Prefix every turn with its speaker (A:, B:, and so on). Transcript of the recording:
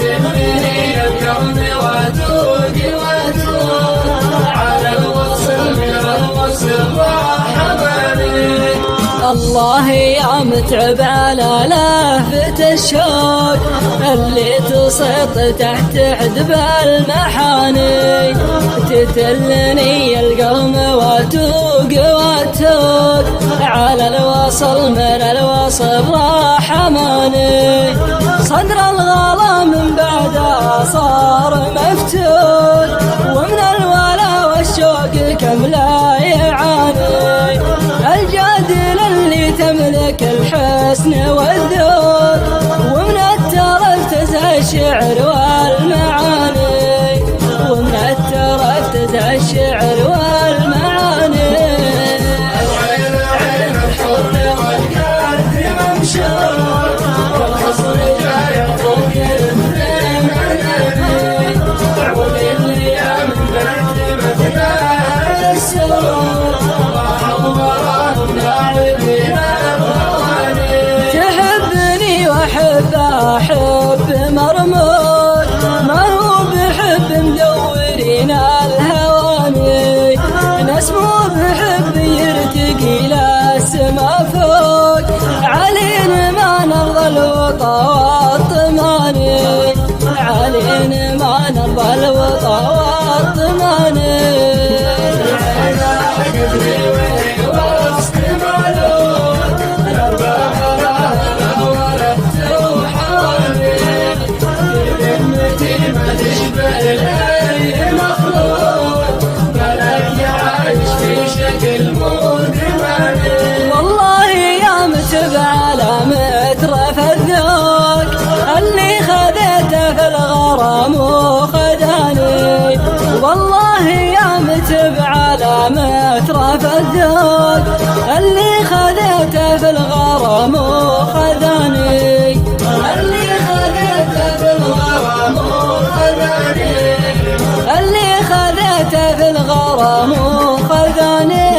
A: تهمني الكون واتوقي واتوق على الوصل من الوصل رحمني.
B: الله يا متعب على لهفة الشوق اللي تصيط تحت عذب المحاني، تتلني القوم واتوق واتوق على الوصل من الوصل رحمني. صدر الغلا من بعدها صار مفتوح، ومن الولا والشوق كم لا يعاني. الجادل اللي تملك الحسن والذوق، ومن الترف تزهى الشعر والمعاني، ومن الترف تزهى الشعر والمعاني.
A: العين عين الحر والقلب ممشور، والخصر جاي فوق الاثنين عناني. تعود الايام من مثنى السرور،
B: تحبني واحبها حب مرمود، ما هو بحب مدورين الهواني. نسمو بحب يرتقي للسما فوق، علينا ما نرضى الوطا والطماني، علينا ما نرضى الوطا والطماني. والله يا متبع على مترف الذوق اللي خذيته في الغرام وخذاني. والله يا متبع على مترف الذوق اللي خذيته في الغرام وخذاني، اللي خذيته في الغرام وخذاني، اللي خذيته في الغرام وخذاني.